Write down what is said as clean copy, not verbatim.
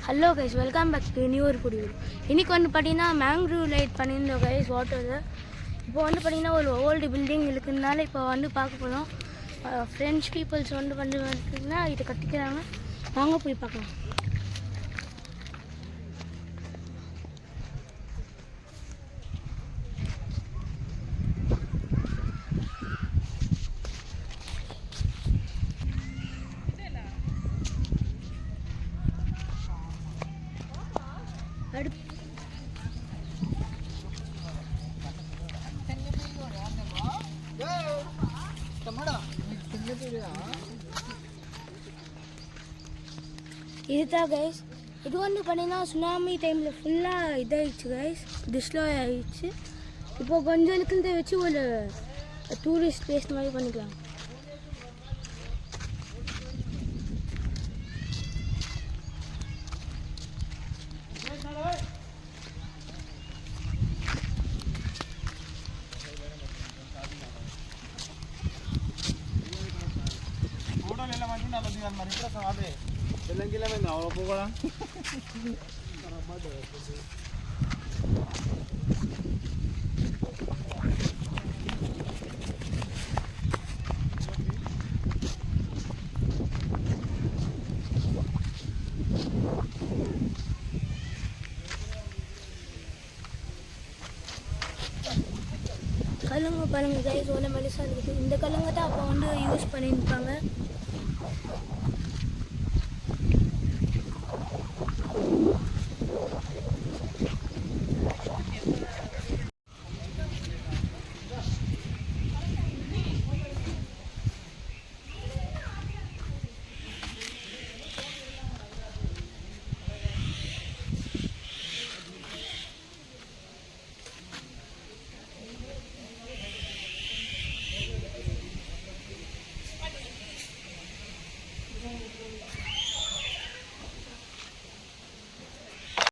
Hello guys, welcome back to new ஒரு video. இன்றைக்கி வந்து பார்த்தீங்கன்னா மேங்க்ரூவ் லைட் பண்ணியிருந்தோம் கைஸ் வாட்டரில். இப்போ வந்து பார்த்தீங்கன்னா ஒரு ஓல்டு பில்டிங் இருக்குதுனால இப்போ வந்து பார்க்க போகிறோம். ஃப்ரெஞ்ச் பீப்புள்ஸ் வந்து பார்த்தீங்கன்னா இதை கட்டிக்கிறாங்க. வாங்க போய் பார்க்கலாம். இதுதான் கைஸ். இது வந்து பார்த்தீங்கன்னா சுனாமி டைமில் ஃபுல்லாக இதாகிடுச்சு கைஸ், டிஸ்ட்ரா ஆகிடுச்சு. இப்போ கொஞ்சம் இருக்கிறத வச்சு ஒரு டூரிஸ்ட் பிளேஸ் மாதிரி பண்ணிக்கலாம். கல்லுங்க பாருங்க கைஸ், ஒன்று மெலிசாக இருக்குது. இந்த கல்லுங்க தான் அப்போ வந்து யூஸ் பண்ணியிருப்பாங்க.